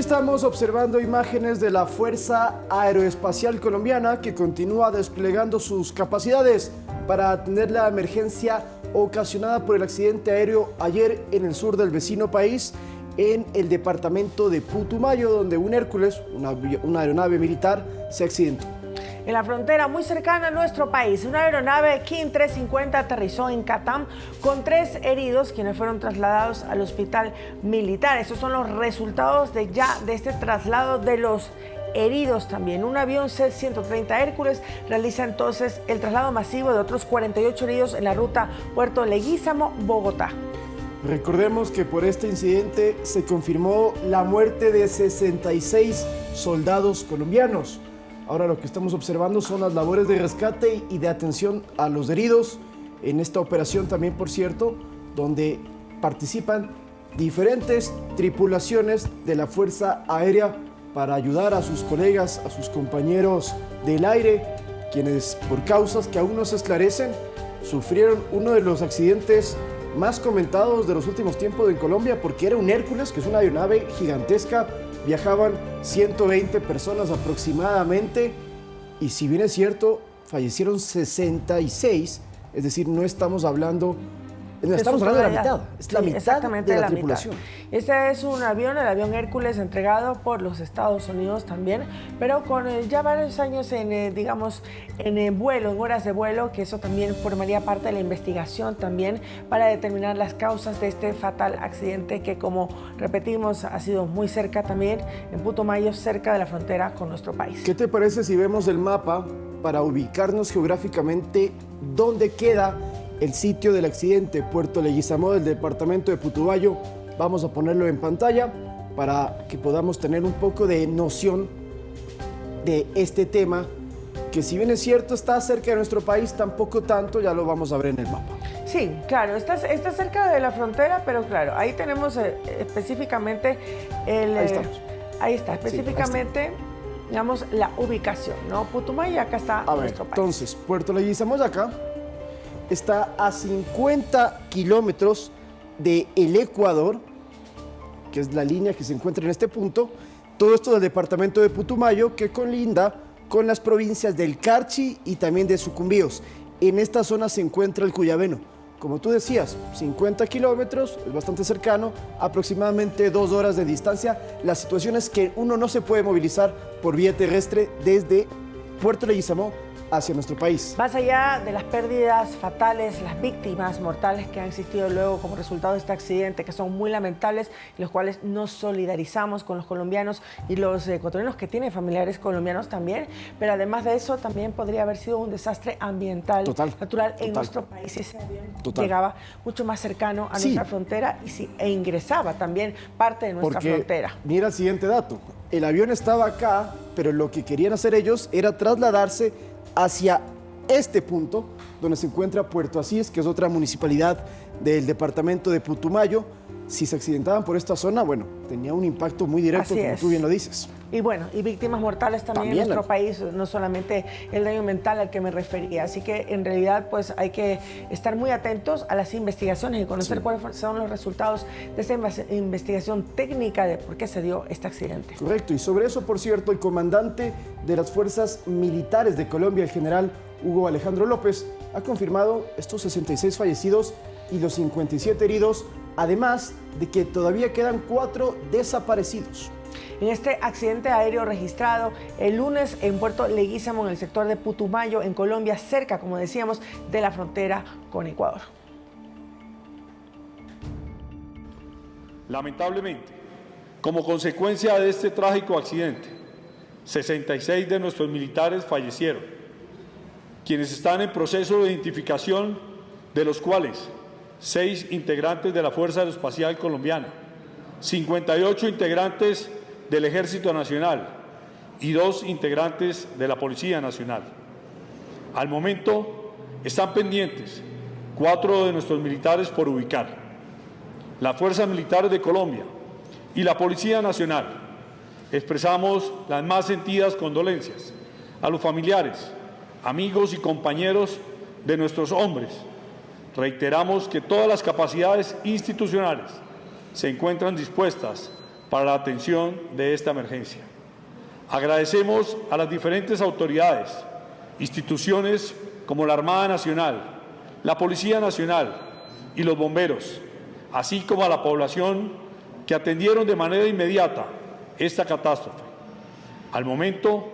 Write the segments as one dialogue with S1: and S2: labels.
S1: estamos observando imágenes de la Fuerza Aeroespacial Colombiana que continúa desplegando sus capacidades para atender la emergencia ocasionada por el accidente aéreo ayer en el sur del vecino país, en el departamento de Putumayo, donde un Hércules, una aeronave militar, se accidentó.
S2: En la frontera muy cercana a nuestro país, una aeronave King 350 aterrizó en Catam con 3 heridos, quienes fueron trasladados al hospital militar. Estos son los resultados de este traslado de los heridos también. Un avión C-130 Hércules realiza entonces el traslado masivo de otros 48 heridos en la ruta Puerto Leguízamo-Bogotá.
S1: Recordemos que por este incidente se confirmó la muerte de 66 soldados colombianos. Ahora lo que estamos observando son las labores de rescate y de atención a los heridos en esta operación también, por cierto, donde participan diferentes tripulaciones de la Fuerza Aérea para ayudar a sus colegas, a sus compañeros del aire, quienes por causas que aún no se esclarecen, sufrieron uno de los accidentes más comentados de los últimos tiempos en Colombia, porque era un Hércules, que es una aeronave gigantesca. Viajaban 120 personas aproximadamente y, si bien es cierto, fallecieron 66, es decir, no estamos hablando de la mitad, es la mitad de la tripulación.
S2: Este es un avión, el avión Hércules, entregado por los Estados Unidos también, pero con ya varios años en vuelo, en horas de vuelo, que eso también formaría parte de la investigación también para determinar las causas de este fatal accidente que, como repetimos, ha sido muy cerca también, en Putumayo, cerca de la frontera con nuestro país.
S1: ¿Qué te parece si vemos el mapa para ubicarnos geográficamente dónde queda el sitio del accidente? Puerto Leguízamo, del departamento de Putumayo. Vamos a ponerlo en pantalla para que podamos tener un poco de noción de este tema, que si bien es cierto está cerca de nuestro país, tampoco tanto, ya lo vamos a ver en el mapa.
S2: Sí, claro, está cerca de la frontera, pero claro, ahí tenemos específicamente
S1: Ahí estamos.
S2: Ahí está, específicamente, digamos, la ubicación, ¿no? Putumayo, acá está nuestro país.
S1: Entonces, Puerto Leguízamo de acá está a 50 kilómetros del Ecuador, que es la línea que se encuentra en este punto. Todo esto del departamento de Putumayo, que colinda con las provincias del Carchi y también de Sucumbíos. En esta zona se encuentra el Cuyabeno. Como tú decías, 50 kilómetros, es bastante cercano, aproximadamente 2 horas de distancia. La situación es que uno no se puede movilizar por vía terrestre desde Puerto Leguízamo hacia nuestro país.
S2: Más allá de las pérdidas fatales, las víctimas mortales que han existido luego como resultado de este accidente, que son muy lamentables, y los cuales nos solidarizamos con los colombianos y los ecuatorianos que tienen familiares colombianos también, pero además de eso también podría haber sido un desastre ambiental natural en nuestro país. Ese avión llegaba mucho más cercano a nuestra frontera e ingresaba también parte de nuestra frontera.
S1: Mira el siguiente dato, el avión estaba acá, pero lo que querían hacer ellos era trasladarse hacia este punto, donde se encuentra Puerto Asís, que es otra municipalidad del departamento de Putumayo. Si se accidentaban por esta zona, bueno, tenía un impacto muy directo, como tú bien lo dices.
S2: Y bueno, y víctimas mortales también en nuestro país, no solamente el daño mental al que me refería. Así que en realidad pues hay que estar muy atentos a las investigaciones y conocer cuáles son los resultados de esta investigación técnica de por qué se dio este accidente.
S1: Correcto, y sobre eso, por cierto, el comandante de las Fuerzas Militares de Colombia, el general Hugo Alejandro López, ha confirmado estos 66 fallecidos y los 57 heridos, además de que todavía quedan 4 desaparecidos.
S2: En este accidente aéreo registrado el lunes en Puerto Leguízamo, en el sector de Putumayo, en Colombia, cerca, como decíamos, de la frontera con Ecuador.
S3: Lamentablemente, como consecuencia de este trágico accidente, 66 de nuestros militares fallecieron, quienes están en proceso de identificación, de los cuales 6 integrantes de la Fuerza Aeroespacial Colombiana, 58 integrantes del Ejército Nacional y 2 integrantes de la Policía Nacional. Al momento están pendientes 4 de nuestros militares por ubicar. Las Fuerzas Militares de Colombia y la Policía Nacional expresamos las más sentidas condolencias a los familiares, amigos y compañeros de nuestros hombres. Reiteramos que todas las capacidades institucionales se encuentran dispuestas para la atención de esta emergencia. Agradecemos a las diferentes autoridades, instituciones como la Armada Nacional, la Policía Nacional y los bomberos, así como a la población que atendieron de manera inmediata esta catástrofe. Al momento,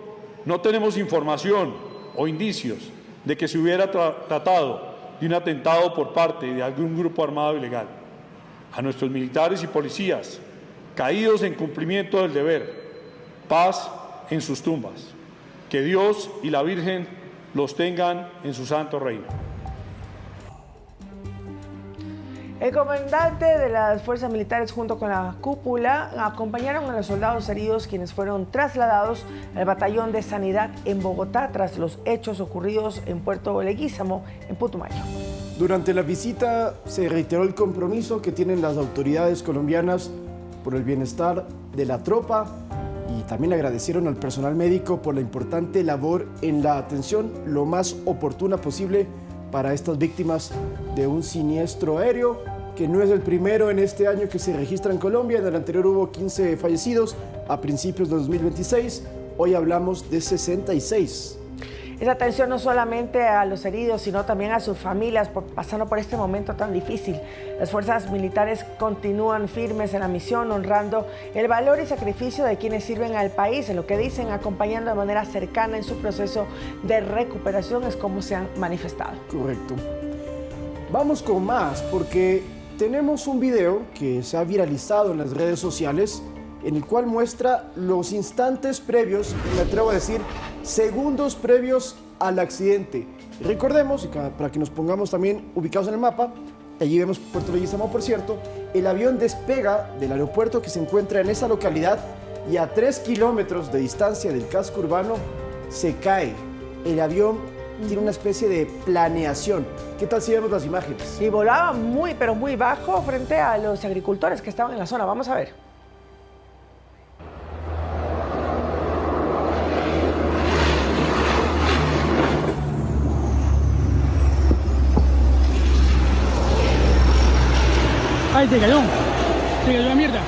S3: no tenemos información o indicios de que se hubiera tratado de un atentado por parte de algún grupo armado ilegal. A nuestros militares y policías, caídos en cumplimiento del deber, paz en sus tumbas. Que Dios y la Virgen los tengan en su santo reino.
S2: El comandante de las fuerzas militares junto con la cúpula acompañaron a los soldados heridos quienes fueron trasladados al batallón de sanidad en Bogotá tras los hechos ocurridos en Puerto Leguízamo, en Putumayo.
S1: Durante la visita se reiteró el compromiso que tienen las autoridades colombianas por el bienestar de la tropa y también agradecieron al personal médico por la importante labor en la atención lo más oportuna posible para estas víctimas de un siniestro aéreo, que no es el primero en este año que se registra en Colombia. En el anterior hubo 15 fallecidos a principios de 2026, hoy hablamos de 66.
S2: Esa atención no solamente a los heridos, sino también a sus familias, pasando por este momento tan difícil. Las fuerzas militares continúan firmes en la misión, honrando el valor y sacrificio de quienes sirven al país, en lo que dicen, acompañando de manera cercana en su proceso de recuperación, es como se han manifestado.
S1: Correcto. Vamos con más, porque tenemos un video que se ha viralizado en las redes sociales, en el cual muestra los instantes previos, me atrevo a decir, segundos previos al accidente. Recordemos, para que nos pongamos también ubicados en el mapa, allí vemos Puerto Leguízamo, por cierto, el avión despega del aeropuerto que se encuentra en esa localidad y a 3 kilómetros de distancia del casco urbano se cae. El avión tiene una especie de planeación. ¿Qué tal si vemos las imágenes?
S2: Y volaba muy, pero muy bajo frente a los agricultores que estaban en la zona. Vamos a ver.
S4: ¡Ay, te cayó la mierda!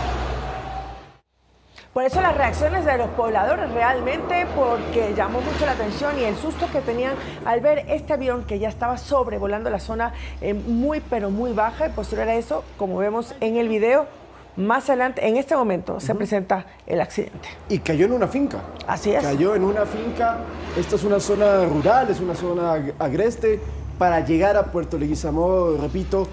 S2: Por eso las reacciones de los pobladores realmente, porque llamó mucho la atención y el susto que tenían al ver este avión que ya estaba sobrevolando la zona muy, pero muy baja. Y posterior a eso, como vemos en el video, más adelante, en este momento, se presenta el accidente.
S1: Y cayó en una finca.
S2: Así es.
S1: Cayó en una finca. Esta es una zona rural, es una zona agreste. Para llegar a Puerto Leguízamo, repito,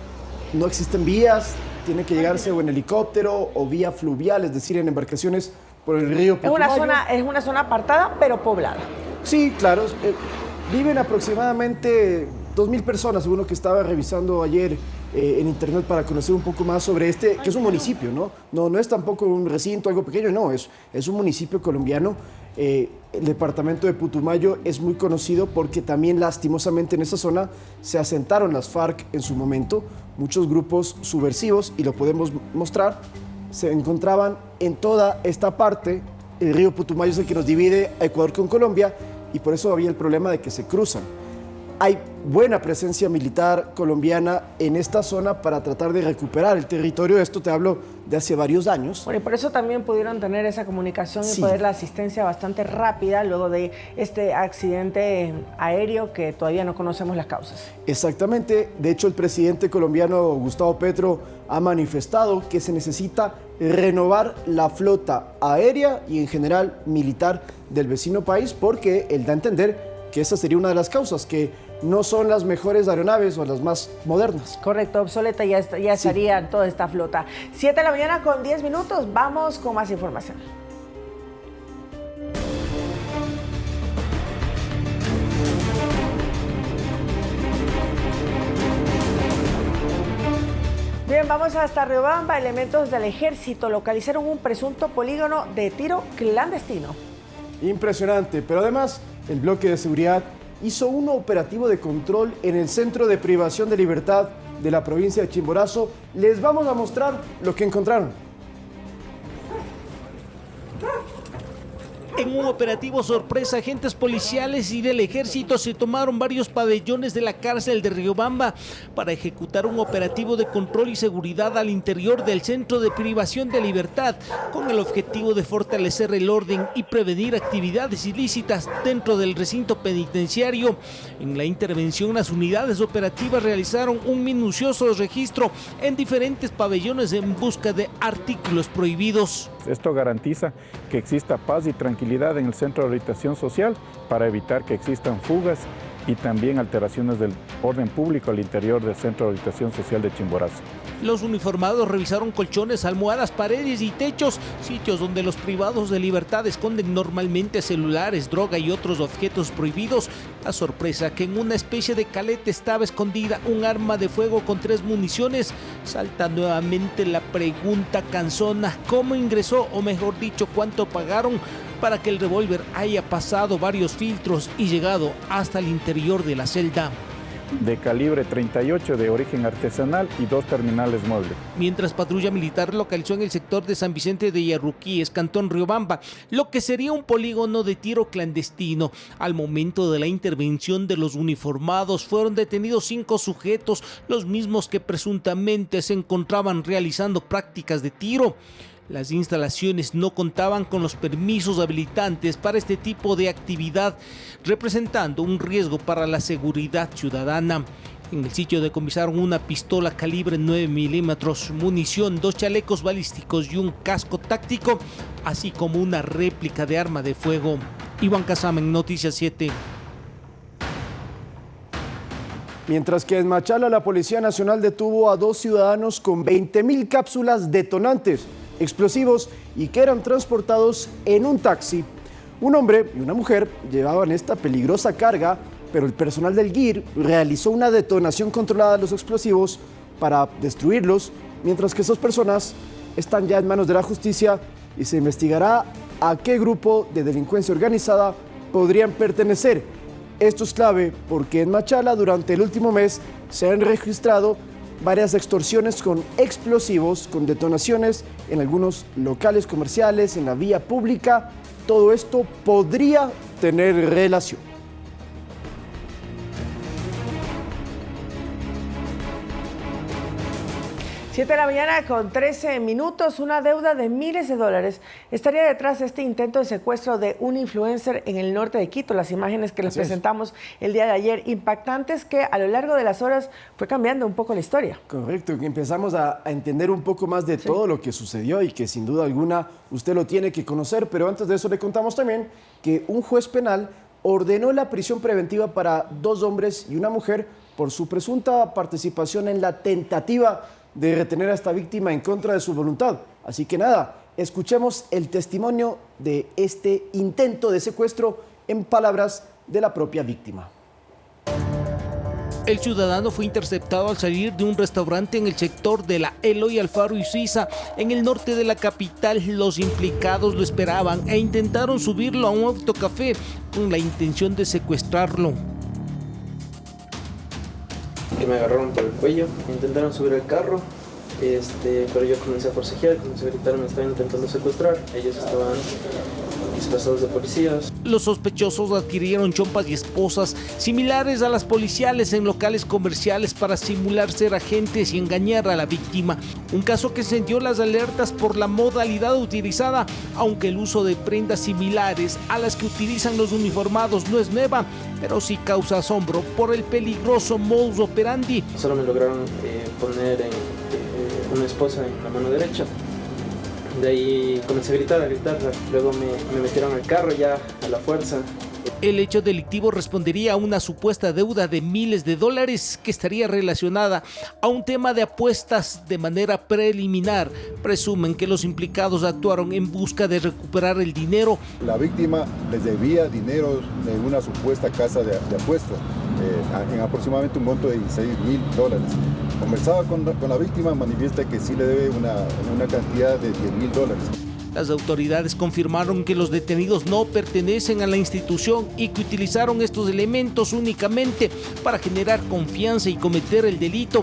S1: no existen vías, tiene que llegarse o en helicóptero o vía fluvial, es decir, en embarcaciones por el río Putumayo.
S2: Es una zona apartada, pero poblada.
S1: Sí, claro. Viven aproximadamente 2.000 personas, según lo que estaba revisando ayer en internet para conocer un poco más sobre este, que es un municipio, ¿no? No es tampoco un recinto, algo pequeño, no, es un municipio colombiano. El departamento de Putumayo es muy conocido porque también lastimosamente en esa zona se asentaron las FARC en su momento. Muchos grupos subversivos, y lo podemos mostrar, se encontraban en toda esta parte. El río Putumayo es el que nos divide a Ecuador con Colombia y por eso había el problema de que se cruzan. Hay buena presencia militar colombiana en esta zona para tratar de recuperar el territorio. Esto te hablo de hace varios años.
S2: Bueno, y por eso también pudieron tener esa comunicación y
S1: Sí.
S2: poder la asistencia bastante rápida luego de este accidente aéreo que todavía no conocemos las causas.
S1: Exactamente. De hecho, el presidente colombiano Gustavo Petro ha manifestado que se necesita renovar la flota aérea y en general militar del vecino país, porque él da a entender que esa sería una de las causas, que no son las mejores aeronaves o las más modernas.
S2: Correcto, obsoleta ya estaría toda esta flota. 7 de la mañana con 10 minutos, vamos con más información. Bien, vamos hasta Riobamba. Elementos del ejército localizaron un presunto polígono de tiro clandestino.
S1: Impresionante, pero además el bloque de seguridad hizo un operativo de control en el centro de privación de libertad de la provincia de Chimborazo. Les vamos a mostrar lo que encontraron.
S5: En un operativo sorpresa, agentes policiales y del ejército se tomaron varios pabellones de la cárcel de Riobamba para ejecutar un operativo de control y seguridad al interior del centro de privación de libertad, con el objetivo de fortalecer el orden y prevenir actividades ilícitas dentro del recinto penitenciario. En la intervención, las unidades operativas realizaron un minucioso registro en diferentes pabellones en busca de artículos prohibidos.
S6: Esto garantiza que exista paz y tranquilidad en el centro de rehabilitación social para evitar que existan fugas y también alteraciones del orden público al interior del centro de rehabilitación social de Chimborazo.
S5: Los uniformados revisaron colchones, almohadas, paredes y techos, sitios donde los privados de libertad esconden normalmente celulares, droga y otros objetos prohibidos. La sorpresa que en una especie de caleta estaba escondida un arma de fuego con 3 municiones. Salta nuevamente la pregunta cansona: ¿cómo ingresó, o mejor dicho, cuánto pagaron para que el revólver haya pasado varios filtros y llegado hasta el interior de la celda?
S6: De calibre 38 de origen artesanal y 2 terminales móviles.
S5: Mientras patrulla militar localizó en el sector de San Vicente de Yarruquíes, Cantón Riobamba, lo que sería un polígono de tiro clandestino. Al momento de la intervención de los uniformados fueron detenidos 5 sujetos, los mismos que presuntamente se encontraban realizando prácticas de tiro. Las instalaciones no contaban con los permisos habilitantes para este tipo de actividad, representando un riesgo para la seguridad ciudadana. En el sitio decomisaron una pistola calibre 9 milímetros, munición, 2 chalecos balísticos y un casco táctico, así como una réplica de arma de fuego. Iván Casamen, Noticias 7.
S1: Mientras que en Machala la Policía Nacional detuvo a 2 ciudadanos con 20.000 cápsulas detonantes, explosivos y que eran transportados en un taxi. Un hombre y una mujer llevaban esta peligrosa carga, pero el personal del GIR realizó una detonación controlada de los explosivos para destruirlos, mientras que esas personas están ya en manos de la justicia y se investigará a qué grupo de delincuencia organizada podrían pertenecer. Esto es clave porque en Machala durante el último mes se han registrado varias extorsiones con explosivos, con detonaciones en algunos locales comerciales, en la vía pública. Todo esto podría tener relación.
S2: Siete de la mañana con 13 minutos, una deuda de miles de dólares estaría detrás de este intento de secuestro de un influencer en el norte de Quito. Las imágenes que les presentamos el día de ayer, impactantes, que a lo largo de las horas fue cambiando un poco la historia.
S1: Correcto, que empezamos a entender un poco más de todo lo que sucedió y que sin duda alguna usted lo tiene que conocer, pero antes de eso le contamos también que un juez penal ordenó la prisión preventiva para 2 hombres y una mujer por su presunta participación en la tentativa de retener a esta víctima en contra de su voluntad. Así que nada, escuchemos el testimonio de este intento de secuestro en palabras de la propia víctima.
S5: El ciudadano fue interceptado al salir de un restaurante en el sector de la Eloy Alfaro y Suiza, en el norte de la capital. Los implicados lo esperaban e intentaron subirlo a un autocafé con la intención de secuestrarlo.
S7: Que me agarraron por el cuello, intentaron subir al carro, pero yo comencé a forcejear, comencé a gritar, me estaban intentando secuestrar, ellos estaban disfrazados de policías.
S5: Los sospechosos adquirieron chompas y esposas similares a las policiales en locales comerciales para simular ser agentes y engañar a la víctima. Un caso que encendió las alertas por la modalidad utilizada, aunque el uso de prendas similares a las que utilizan los uniformados no es nueva, pero sí causa asombro por el peligroso modus operandi.
S7: Solo me lograron poner una esposa en la mano derecha. De ahí comencé a gritar, luego me metieron al carro ya a la fuerza.
S5: El hecho delictivo respondería a una supuesta deuda de miles de dólares que estaría relacionada a un tema de apuestas. De manera preliminar, presumen que los implicados actuaron en busca de recuperar el dinero.
S8: La víctima les debía dinero en una supuesta casa de apuestas, en aproximadamente un monto de $16,000. Conversaba con la víctima, manifiesta que sí le debe una cantidad de $10,000.
S5: Las autoridades confirmaron que los detenidos no pertenecen a la institución y que utilizaron estos elementos únicamente para generar confianza y cometer el delito.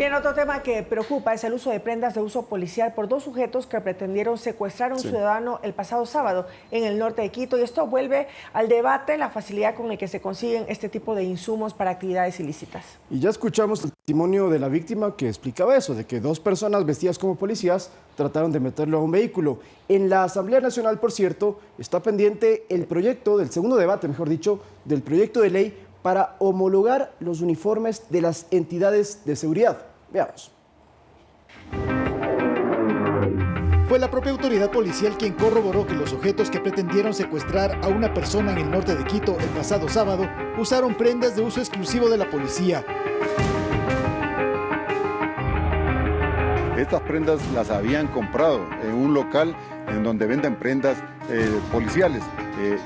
S2: Bien, otro tema que preocupa es el uso de prendas de uso policial por dos sujetos que pretendieron secuestrar a un ciudadano el pasado sábado en el norte de Quito. Y esto vuelve al debate la facilidad con la que se consiguen este tipo de insumos para actividades ilícitas.
S1: Y ya escuchamos el testimonio de la víctima que explicaba eso, de que dos personas vestidas como policías trataron de meterlo a un vehículo. En la Asamblea Nacional, por cierto, está pendiente el proyecto, del segundo debate, mejor dicho, del proyecto de ley para homologar los uniformes de las entidades de seguridad. Veamos.
S9: Fue la propia autoridad policial quien corroboró que los sujetos que pretendieron secuestrar a una persona en el norte de Quito el pasado sábado usaron prendas de uso exclusivo de la policía.
S8: Estas prendas las habían comprado en un local en donde venden prendas policiales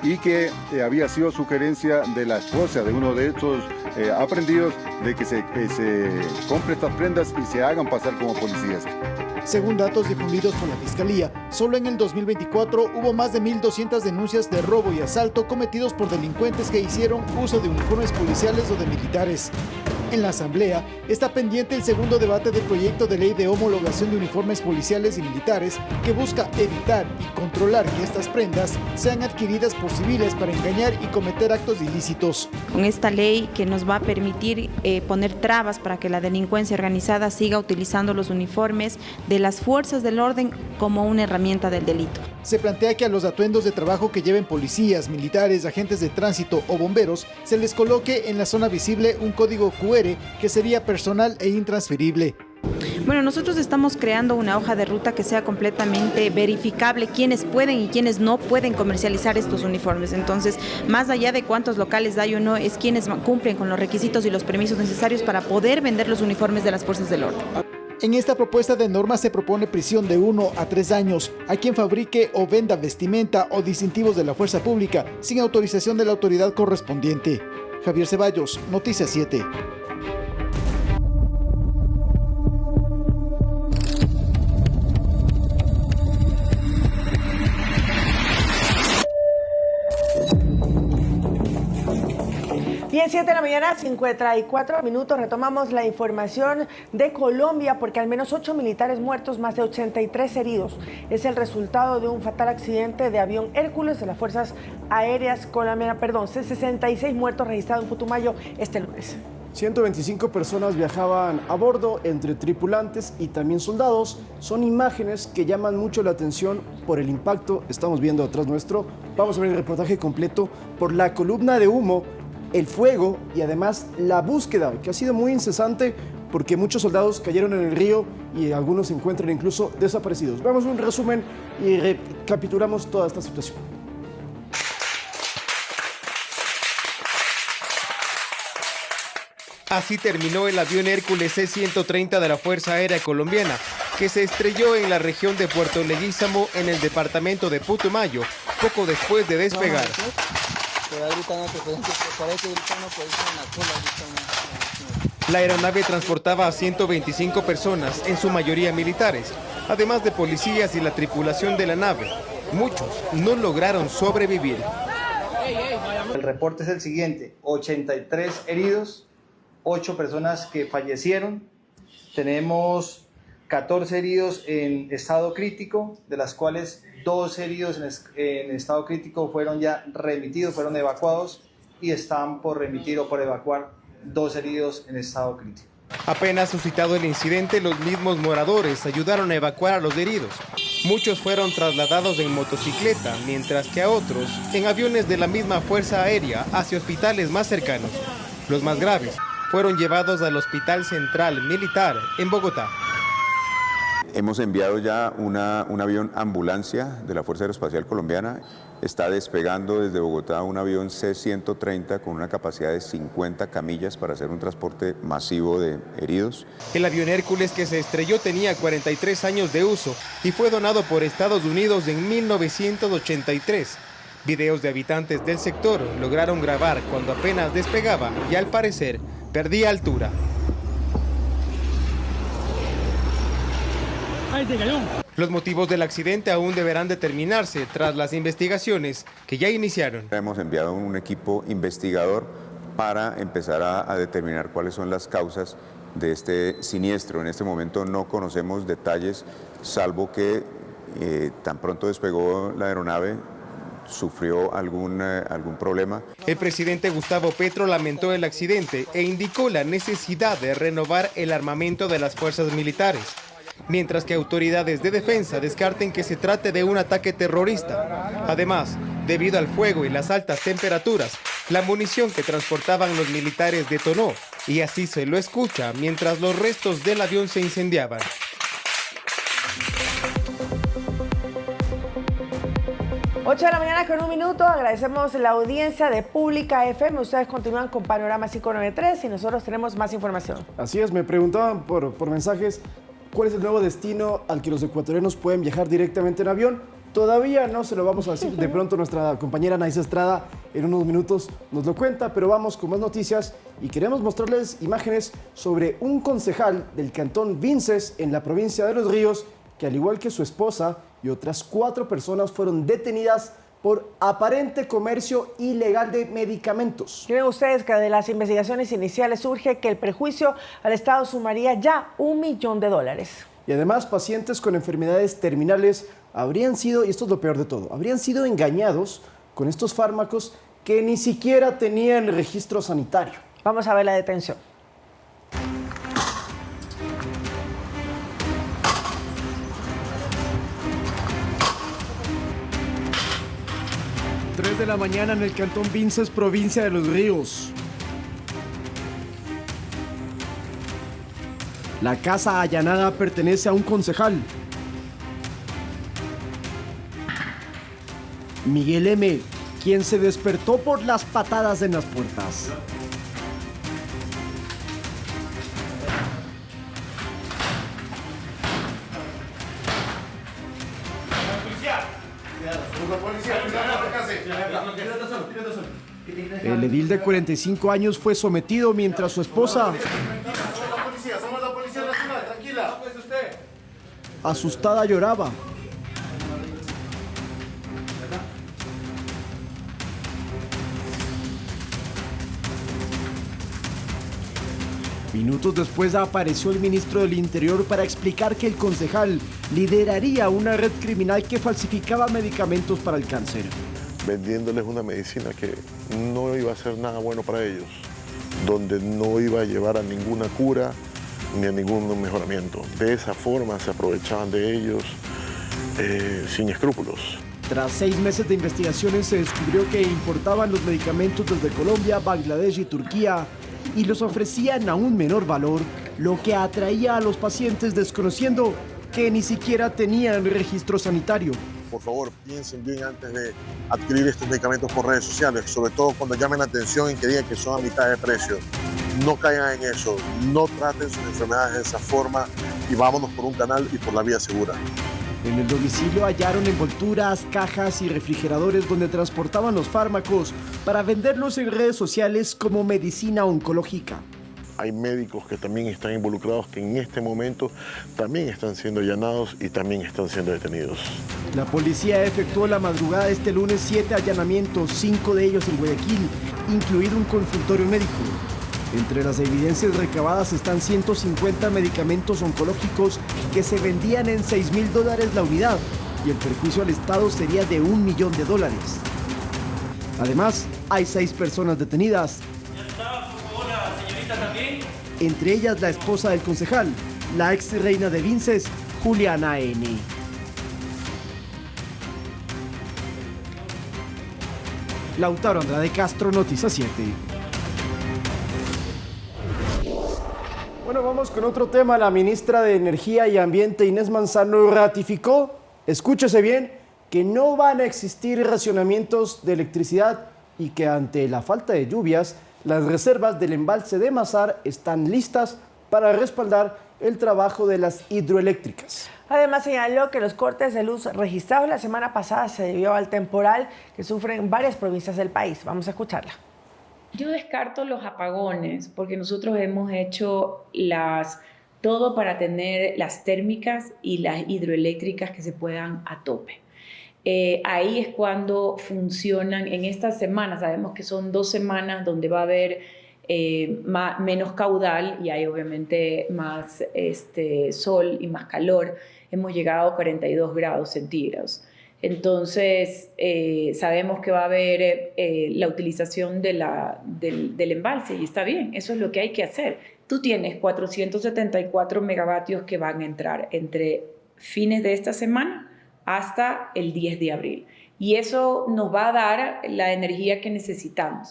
S8: y que había sido sugerencia de la esposa de uno de estos aprehendidos de que se compre estas prendas y se hagan pasar como policías.
S9: Según datos difundidos por la Fiscalía, solo en el 2024 hubo más de 1.200 denuncias de robo y asalto cometidos por delincuentes que hicieron uso de uniformes policiales o de militares. En la Asamblea está pendiente el segundo debate del proyecto de ley de homologación de uniformes policiales y militares que busca evitar y controlar que estas prendas sean adquiridas por civiles para engañar y cometer actos ilícitos.
S10: Con esta ley que nos va a permitir poner trabas para que la delincuencia organizada siga utilizando los uniformes de las fuerzas del orden como una herramienta del delito.
S9: Se plantea que a los atuendos de trabajo que lleven policías, militares, agentes de tránsito o bomberos se les coloque en la zona visible un código QR que sería personal e intransferible.
S10: Bueno, nosotros estamos creando una hoja de ruta que sea completamente verificable quiénes pueden y quiénes no pueden comercializar estos uniformes. Entonces, más allá de cuántos locales hay o no, es quienes cumplen con los requisitos y los permisos necesarios para poder vender los uniformes de las fuerzas del orden.
S9: En esta propuesta de norma se propone prisión de 1 a 3 años a quien fabrique o venda vestimenta o distintivos de la fuerza pública sin autorización de la autoridad correspondiente. Javier Ceballos, Noticias 7.
S2: Bien, 7 de la mañana, 54 minutos. Retomamos la información de Colombia porque al menos 8 militares muertos, más de 83 heridos. Es el resultado de un fatal accidente de avión Hércules de las Fuerzas Aéreas colombianas. 66 muertos registrados en Putumayo este lunes.
S1: 125 personas viajaban a bordo, entre tripulantes y también soldados. Son imágenes que llaman mucho la atención por el impacto. Estamos viendo atrás nuestro. Vamos a ver el reportaje completo por la columna de humo, el fuego y además la búsqueda, que ha sido muy incesante porque muchos soldados cayeron en el río y algunos se encuentran incluso desaparecidos. Veamos un resumen y recapitulamos toda esta situación.
S11: Así terminó el avión Hércules C-130 de la Fuerza Aérea Colombiana, que se estrelló en la región de Puerto Leguízamo, en el departamento de Putumayo, poco después de despegar. La aeronave transportaba a 125 personas, en su mayoría militares, además de policías y la tripulación de la nave. Muchos no lograron sobrevivir.
S12: El reporte es el siguiente: 83 heridos, 8 personas que fallecieron. Tenemos 14 heridos en estado crítico, de las cuales 2 heridos en estado crítico fueron ya remitidos, fueron evacuados, y están por remitir o por evacuar 2 heridos en estado crítico.
S11: Apenas suscitado el incidente, los mismos moradores ayudaron a evacuar a los heridos. Muchos fueron trasladados en motocicleta, mientras que a otros en aviones de la misma Fuerza Aérea hacia hospitales más cercanos. Los más graves fueron llevados al Hospital Central Militar en Bogotá.
S13: Hemos enviado ya un avión ambulancia de la Fuerza Aeroespacial Colombiana. Está despegando desde Bogotá un avión C-130 con una capacidad de 50 camillas para hacer un transporte masivo de heridos.
S11: El avión Hércules que se estrelló tenía 43 años de uso y fue donado por Estados Unidos en 1983. Videos de habitantes del sector lograron grabar cuando apenas despegaba y al parecer perdía altura. Los motivos del accidente aún deberán determinarse tras las investigaciones que ya iniciaron.
S13: Hemos enviado un equipo investigador para empezar a determinar cuáles son las causas de este siniestro. En este momento no conocemos detalles, salvo que tan pronto despegó la aeronave, sufrió algún problema.
S11: El presidente Gustavo Petro lamentó el accidente e indicó la necesidad de renovar el armamento de las fuerzas militares, mientras que autoridades de defensa descarten que se trate de un ataque terrorista. Además, debido al fuego y las altas temperaturas, la munición que transportaban los militares detonó, y así se lo escucha mientras los restos del avión se incendiaban.
S2: 8 de la mañana con 1 minuto, agradecemos la audiencia de Pública FM. Ustedes continúan con Panorama 593 y nosotros tenemos más información.
S1: Así es, me preguntaban por mensajes cuál es el nuevo destino al que los ecuatorianos pueden viajar directamente en avión. Todavía no se lo vamos a decir, de pronto nuestra compañera Anaís Estrada en unos minutos nos lo cuenta, pero vamos con más noticias y queremos mostrarles imágenes sobre un concejal del cantón Vinces en la provincia de Los Ríos, que al igual que su esposa y otras 4 personas fueron detenidas por aparente comercio ilegal de medicamentos.
S2: Miren ustedes que de las investigaciones iniciales surge que el perjuicio al Estado sumaría ya $1 millón.
S1: Y además pacientes con enfermedades terminales habrían sido, y esto es lo peor de todo, habrían sido engañados con estos fármacos que ni siquiera tenían registro sanitario.
S2: Vamos a ver la detención.
S1: 3 de la mañana en el cantón Vinces, provincia de Los Ríos. La casa allanada pertenece a un concejal. Miguel M., quien se despertó por las patadas en las puertas. El edil de 45 años fue sometido mientras su esposa, asustada, lloraba. Minutos después apareció el ministro del Interior para explicar que el concejal lideraría una red criminal que falsificaba medicamentos para el cáncer.
S14: Vendiéndoles una medicina que no iba a ser nada bueno para ellos, donde no iba a llevar a ninguna cura ni a ningún mejoramiento. De esa forma se aprovechaban de ellos sin escrúpulos.
S1: Tras 6 meses de investigaciones se descubrió que importaban los medicamentos desde Colombia, Bangladesh y Turquía y los ofrecían a un menor valor, lo que atraía a los pacientes desconociendo que ni siquiera tenían registro sanitario.
S14: Por favor, piensen bien antes de adquirir estos medicamentos por redes sociales, sobre todo cuando llamen la atención y que digan que son a mitad de precio. No caigan en eso, no traten sus enfermedades de esa forma y vámonos por un canal y por la vía segura.
S1: En el domicilio hallaron envolturas, cajas y refrigeradores donde transportaban los fármacos para venderlos en redes sociales como medicina oncológica.
S14: Hay médicos que también están involucrados que en este momento también están siendo allanados y también están siendo detenidos.
S1: La policía efectuó la madrugada de este lunes 7 allanamientos, 5 de ellos en Guayaquil, incluido un consultorio médico. Entre las evidencias recabadas están 150 medicamentos oncológicos que se vendían en $6.000 la unidad y el perjuicio al Estado sería de $1 millón. Además, hay 6 personas detenidas. Entre ellas la esposa del concejal, la ex reina de Vinces, Juliana N. Lautaro Andrade Castro, Noticias 7. Bueno, vamos con otro tema. La ministra de Energía y Ambiente, Inés Manzano, ratificó, escúchese bien, que no van a existir racionamientos de electricidad y que ante la falta de lluvias, las reservas del embalse de Mazar están listas para respaldar el trabajo de las hidroeléctricas.
S2: Además señaló que los cortes de luz registrados la semana pasada se debió al temporal que sufren varias provincias del país. Vamos a escucharla.
S15: Yo descarto los apagones porque nosotros hemos hecho todo para tener las térmicas y las hidroeléctricas que se puedan a tope. Ahí es cuando funcionan en esta semana. Sabemos que son 2 semanas donde va a haber menos caudal y hay obviamente más sol y más calor. Hemos llegado a 42 grados centígrados. Entonces, sabemos que va a haber la utilización del embalse y está bien, eso es lo que hay que hacer. Tú tienes 474 megavatios que van a entrar entre fines de esta semana hasta el 10 de abril. Y eso nos va a dar la energía que necesitamos.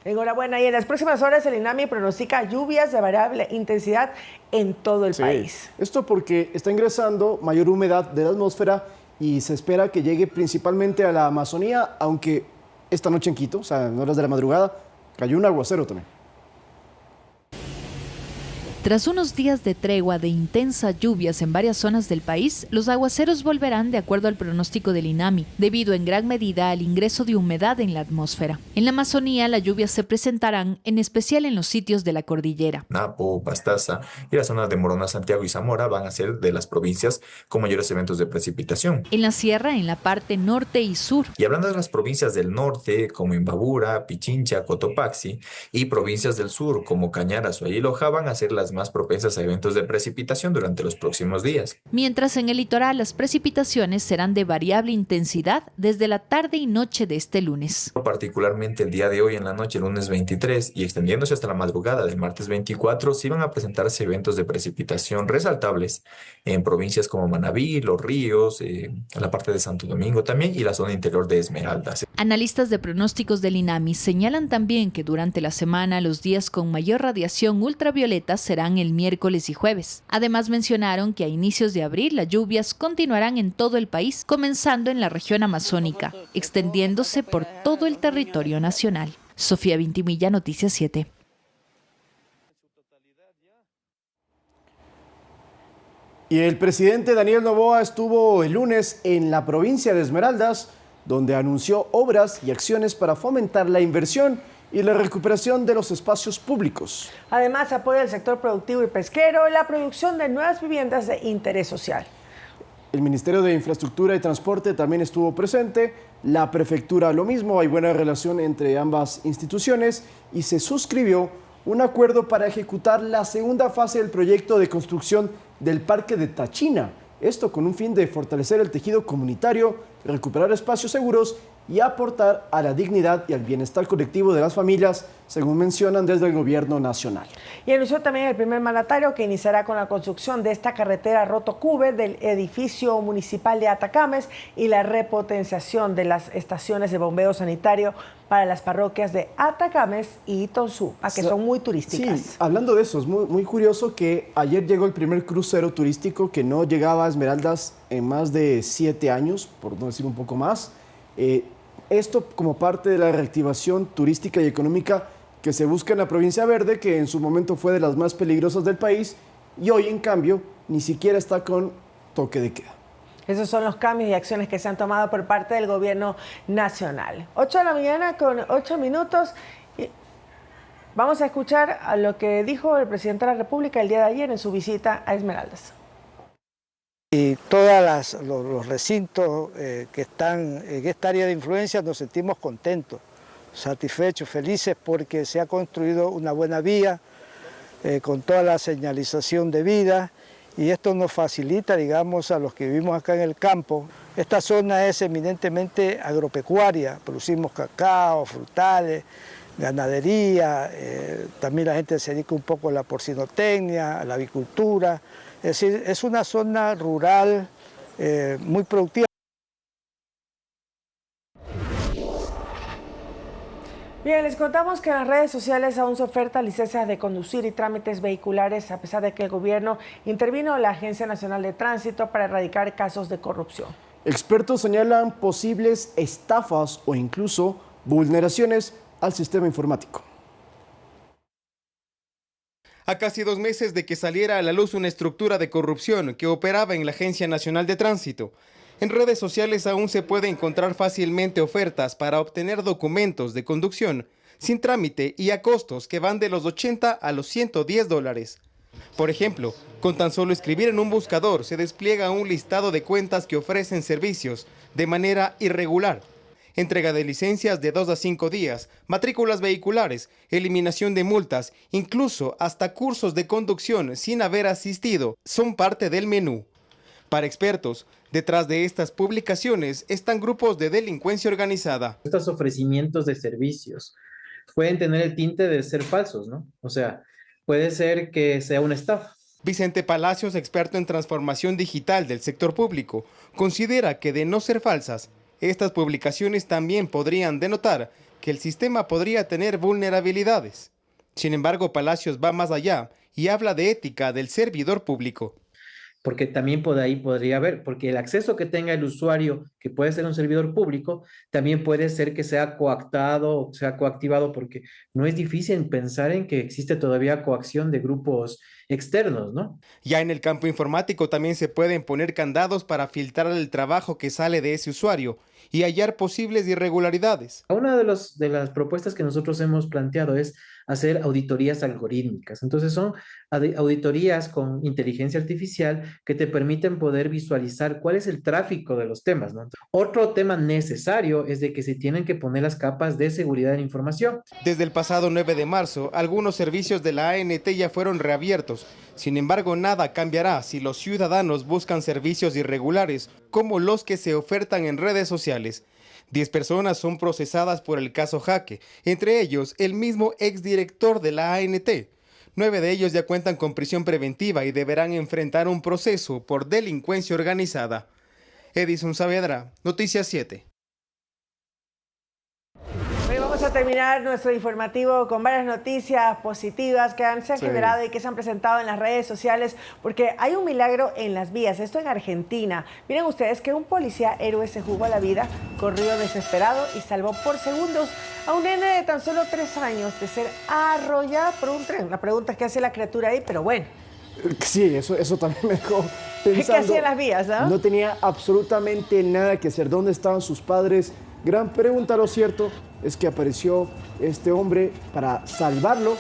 S2: Enhorabuena. Y en las próximas horas el INAMI pronostica lluvias de variable intensidad en todo el país.
S1: Esto porque está ingresando mayor humedad de la atmósfera y se espera que llegue principalmente a la Amazonía, aunque esta noche en Quito, o sea, en horas de la madrugada, cayó un aguacero también.
S16: Tras unos días de tregua de intensas lluvias en varias zonas del país, los aguaceros volverán de acuerdo al pronóstico del INAMI, debido en gran medida al ingreso de humedad en la atmósfera. En la Amazonía, las lluvias se presentarán en especial en los sitios de la cordillera.
S17: Napo, Pastaza y las zonas de Morona, Santiago y Zamora van a ser de las provincias con mayores eventos de precipitación.
S16: En la sierra, en la parte norte y sur.
S17: Y hablando de las provincias del norte, como Imbabura, Pichincha, Cotopaxi, y provincias del sur, como Cañaras o Ayiloja, van a ser las más propensas a eventos de precipitación durante los próximos días.
S16: Mientras en el litoral las precipitaciones serán de variable intensidad desde la tarde y noche de este lunes.
S17: Particularmente el día de hoy en la noche, lunes 23, y extendiéndose hasta la madrugada del martes 24, se iban a presentarse eventos de precipitación resaltables en provincias como Manabí, Los Ríos, la parte de Santo Domingo también y la zona interior de Esmeraldas.
S16: Analistas de pronósticos del INAMI señalan también que durante la semana los días con mayor radiación ultravioleta serán el miércoles y jueves. Además mencionaron que a inicios de abril las lluvias continuarán en todo el país, comenzando en la región amazónica, extendiéndose por todo el territorio nacional. Sofía Vintimilla, Noticias 7.
S1: Y el presidente Daniel Noboa estuvo el lunes en la provincia de Esmeraldas, donde anunció obras y acciones para fomentar la inversión y la recuperación de los espacios públicos.
S2: Además, apoya el sector productivo y pesquero, la producción de nuevas viviendas de interés social.
S1: El Ministerio de Infraestructura y Transporte también estuvo presente, la prefectura lo mismo, hay buena relación entre ambas instituciones y se suscribió un acuerdo para ejecutar la segunda fase del proyecto de construcción del Parque de Tachina. Esto con un fin de fortalecer el tejido comunitario, recuperar espacios seguros y aportar a la dignidad y al bienestar colectivo de las familias, según mencionan desde el gobierno nacional.
S2: Y anunció también el primer mandatario que iniciará con la construcción de esta carretera Rotocube del edificio municipal de Atacames y la repotenciación de las estaciones de bombeo sanitario para las parroquias de Atacames y Tonsú, que son muy turísticas.
S1: Sí, hablando de eso, es muy curioso que ayer llegó el primer crucero turístico que no llegaba a Esmeraldas en más de 7 años, por no decir un poco más. Esto como parte de la reactivación turística y económica que se busca en la provincia verde, que en su momento fue de las más peligrosas del país y hoy, en cambio, ni siquiera está con toque de queda.
S2: Esos son los cambios y acciones que se han tomado por parte del gobierno nacional. 8 de la mañana con 8 minutos. Vamos a escuchar a lo que dijo el presidente de la República el día de ayer en su visita a Esmeraldas.
S18: Y todos los recintos que están en esta área de influencia nos sentimos contentos, satisfechos, felices porque se ha construido una buena vía con toda la señalización debida y esto nos facilita, digamos, a los que vivimos acá en el campo. Esta zona es eminentemente agropecuaria, producimos cacao, frutales, ganadería, también la gente se dedica un poco a la porcinotecnia, a la avicultura. Es decir, es una zona rural muy productiva.
S2: Bien, les contamos que en las redes sociales aún se ofertan licencias de conducir y trámites vehiculares a pesar de que el gobierno intervino en la Agencia Nacional de Tránsito para erradicar casos de corrupción.
S1: Expertos señalan posibles estafas o incluso vulneraciones al sistema informático.
S11: A casi 2 meses de que saliera a la luz una estructura de corrupción que operaba en la Agencia Nacional de Tránsito, en redes sociales aún se puede encontrar fácilmente ofertas para obtener documentos de conducción sin trámite y a costos que van de los 80 a los $110. Por ejemplo, con tan solo escribir en un buscador se despliega un listado de cuentas que ofrecen servicios de manera irregular. entrega de licencias de 2 a 5 días, matrículas vehiculares, eliminación de multas, incluso hasta cursos de conducción sin haber asistido, son parte del menú. Para expertos, detrás de estas publicaciones están grupos de delincuencia organizada.
S7: Estos ofrecimientos de servicios pueden tener el tinte de ser falsos, ¿no? O sea, puede ser que sea una estafa.
S11: Vicente Palacios, experto en transformación digital del sector público, considera que de no ser falsas, estas publicaciones también podrían denotar que el sistema podría tener vulnerabilidades. Sin embargo, Palacios va más allá y habla de ética del servidor público.
S7: Porque también por ahí podría haber, porque el acceso que tenga el usuario, que puede ser un servidor público, también puede ser que sea coactado o sea coactivado, porque no es difícil pensar en que existe todavía coacción de grupos externos, ¿no?
S11: Ya en el campo informático también se pueden poner candados para filtrar el trabajo que sale de ese usuario y hallar posibles irregularidades.
S7: Una de las propuestas que nosotros hemos planteado es hacer auditorías algorítmicas. Entonces son auditorías con inteligencia artificial que te permiten poder visualizar cuál es el tráfico de los temas, ¿no? Otro tema necesario es de que se tienen que poner las capas de seguridad de la información.
S11: Desde el pasado 9 de marzo, algunos servicios de la ANT ya fueron reabiertos. Sin embargo, nada cambiará si los ciudadanos buscan servicios irregulares, como los que se ofertan en redes sociales. 10 personas son procesadas por el caso Jaque, entre ellos el mismo exdirector de la ANT. 9 de ellos ya cuentan con prisión preventiva y deberán enfrentar un proceso por delincuencia organizada. Edison Saavedra, Noticias 7.
S2: Hoy vamos a terminar nuestro informativo con varias noticias positivas que se han generado y que se han presentado en las redes sociales, porque hay un milagro en las vías, esto en Argentina. Miren ustedes que un policía héroe se jugó la vida, corrió desesperado y salvó por segundos a un nene de tan solo 3 años de ser arrollado por un tren. La pregunta es qué hace la criatura ahí, pero bueno.
S1: Sí, eso también me dejó pensando.
S2: ¿Qué hacía en las vías, no?
S1: No tenía absolutamente nada que hacer. ¿Dónde estaban sus padres? Gran pregunta. Lo cierto es que apareció este hombre para salvarlo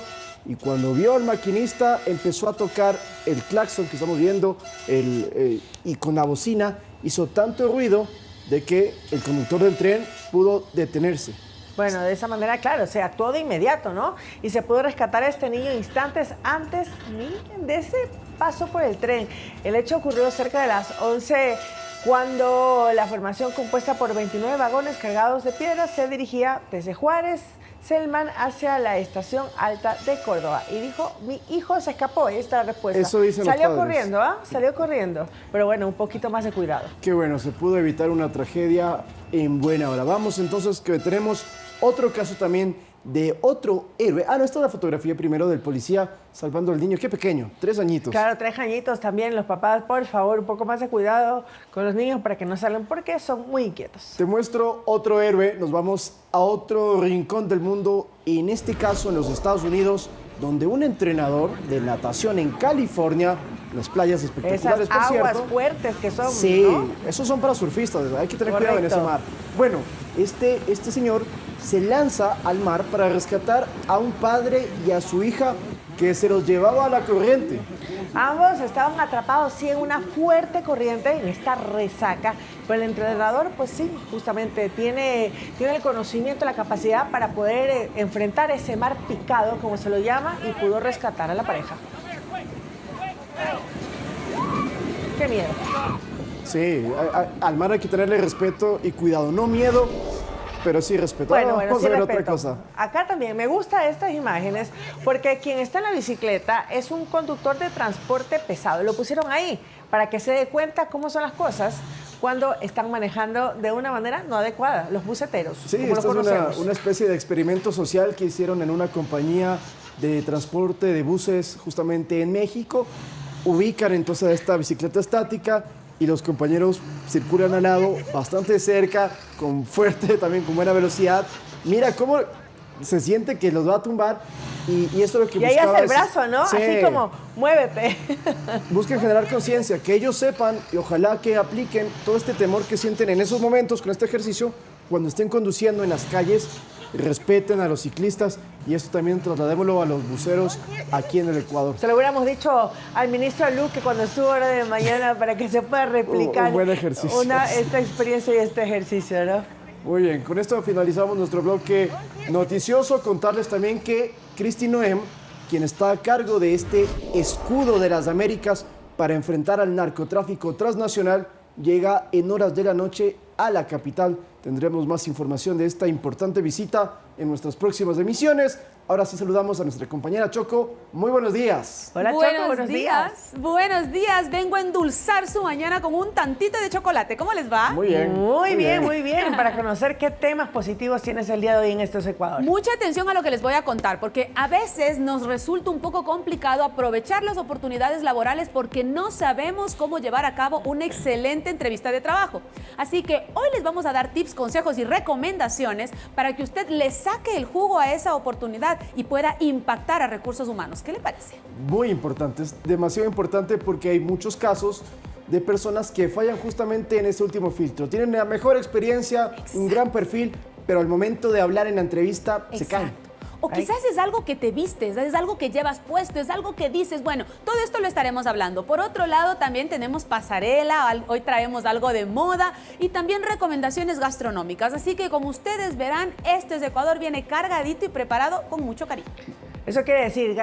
S1: y cuando vio al maquinista empezó a tocar el claxon que estamos viendo y con la bocina hizo tanto ruido de que el conductor del tren pudo detenerse.
S2: Bueno, de esa manera, claro, se actuó de inmediato, ¿no? Y se pudo rescatar a este niño instantes antes de ese paso por el tren. El hecho ocurrió cerca de las 11, cuando la formación compuesta por 29 vagones cargados de piedras se dirigía desde Juárez, Selman, hacia la estación alta de Córdoba. Y dijo, mi hijo se escapó, ahí está la respuesta.
S1: Eso dicen los
S2: Salió
S1: padres.
S2: corriendo, ¿ah? Salió corriendo. Pero bueno, un poquito más de cuidado.
S1: Qué bueno, se pudo evitar una tragedia en buena hora. Vamos entonces que tenemos otro caso también de otro héroe. No, esta es la fotografía primero del policía salvando al niño. Qué pequeño, 3 añitos.
S2: Claro, 3 añitos también. Los papás, por favor, un poco más de cuidado con los niños para que no salgan porque son muy inquietos.
S1: Te muestro otro héroe. Nos vamos a otro rincón del mundo, y en este caso en los Estados Unidos, donde un entrenador de natación en California, las playas espectaculares,
S2: esas
S1: por
S2: aguas
S1: cierto,
S2: fuertes que son,
S1: sí,
S2: ¿no?
S1: esos son para surfistas, hay que tener
S2: Correcto.
S1: cuidado en ese mar. Bueno, este señor se lanza al mar para rescatar a un padre y a su hija que se los llevaba a la corriente.
S2: Ambos estaban atrapados, sí, en una fuerte corriente, en esta resaca. Pero el entrenador, pues sí, justamente tiene el conocimiento, la capacidad para poder enfrentar ese mar picado, como se lo llama, y pudo rescatar a la pareja. ¡Qué miedo!
S1: Sí, al mar hay que tenerle respeto y cuidado, no miedo, pero sí respeto.
S2: Bueno,
S1: Vamos
S2: sí,
S1: a ver
S2: respeto.
S1: otra cosa.
S2: Acá también me gustan estas imágenes porque quien está en la bicicleta es un conductor de transporte pesado. Lo pusieron ahí para que se dé cuenta cómo son las cosas cuando están manejando de una manera no adecuada, los buceteros.
S1: Sí,
S2: como
S1: esto
S2: los
S1: es
S2: conocemos.
S1: una especie de experimento social que hicieron en una compañía de transporte de buses justamente en México. Ubican entonces esta bicicleta estática y los compañeros circulan al lado, bastante cerca, con buena velocidad. Mira cómo se siente que los va a tumbar y esto es lo que
S2: y ahí
S1: buscaba.
S2: hace el brazo, ¿no?
S1: Sí.
S2: Así como, muévete.
S1: Buscan generar conciencia, que ellos sepan y ojalá que apliquen todo este temor que sienten en esos momentos con este ejercicio cuando estén conduciendo en las calles. Respeten a los ciclistas y esto también trasladémoslo a los buceros aquí en el Ecuador.
S2: Se lo hubiéramos dicho al ministro Luque cuando estuvo hora de mañana para que se pueda replicar
S1: un buen ejercicio.
S2: esta experiencia y este ejercicio, ¿no?
S1: Muy bien, con esto finalizamos nuestro bloque noticioso. Contarles también que Kristi Noem, quien está a cargo de este escudo de las Américas para enfrentar al narcotráfico transnacional, llega en horas de la noche a la capital. Tendremos más información de esta importante visita en nuestras próximas emisiones. Ahora sí saludamos a nuestra compañera Choco. Muy buenos días.
S2: Hola Choco, buenos días.
S19: Buenos días. Vengo a endulzar su mañana con un tantito de chocolate. ¿Cómo les va?
S1: Muy bien.
S2: Muy bien. Para conocer qué temas positivos tienes el día de hoy en Esto es Ecuador.
S19: Mucha atención a lo que les voy a contar, porque a veces nos resulta un poco complicado aprovechar las oportunidades laborales porque no sabemos cómo llevar a cabo una excelente entrevista de trabajo. Así que hoy les vamos a dar tips, consejos y recomendaciones para que usted le saque el jugo a esa oportunidad y pueda impactar a recursos humanos. ¿Qué le parece?
S1: Muy importante, es demasiado importante porque hay muchos casos de personas que fallan justamente en ese último filtro. Tienen la mejor experiencia, un gran perfil, pero al momento de hablar en la entrevista se caen.
S19: O quizás es algo que te vistes, es algo que llevas puesto, es algo que dices. Bueno, todo esto lo estaremos hablando. Por otro lado, también tenemos pasarela, hoy traemos algo de moda y también recomendaciones gastronómicas. Así que como ustedes verán, Esto es Ecuador viene cargadito y preparado con mucho cariño.
S2: Eso quiere decir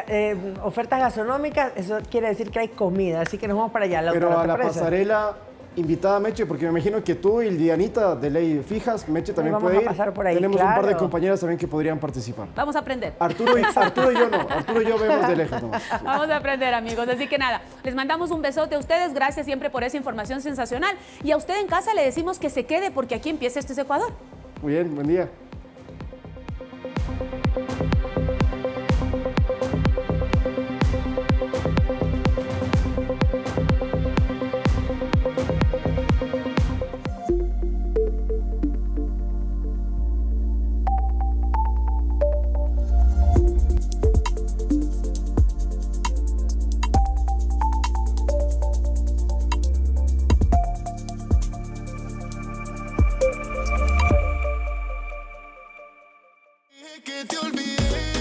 S2: ofertas gastronómicas, eso quiere decir que hay comida, así que nos vamos para allá.
S1: Pero a la pasarela, invitada Meche, porque me imagino que tú y Dianita de ley fijas, Meche también puede ir.
S2: Pasar por ahí,
S1: tenemos un par de compañeras también que podrían participar.
S19: Vamos a aprender.
S1: Arturo y yo no, Arturo y yo vemos de lejos nomás.
S19: Vamos a aprender, amigos. Así que nada, les mandamos un besote a ustedes, gracias siempre por esa información sensacional. Y a usted en casa le decimos que se quede porque aquí empieza Esto es Ecuador.
S1: Muy bien, buen día.
S20: Que te olvidé.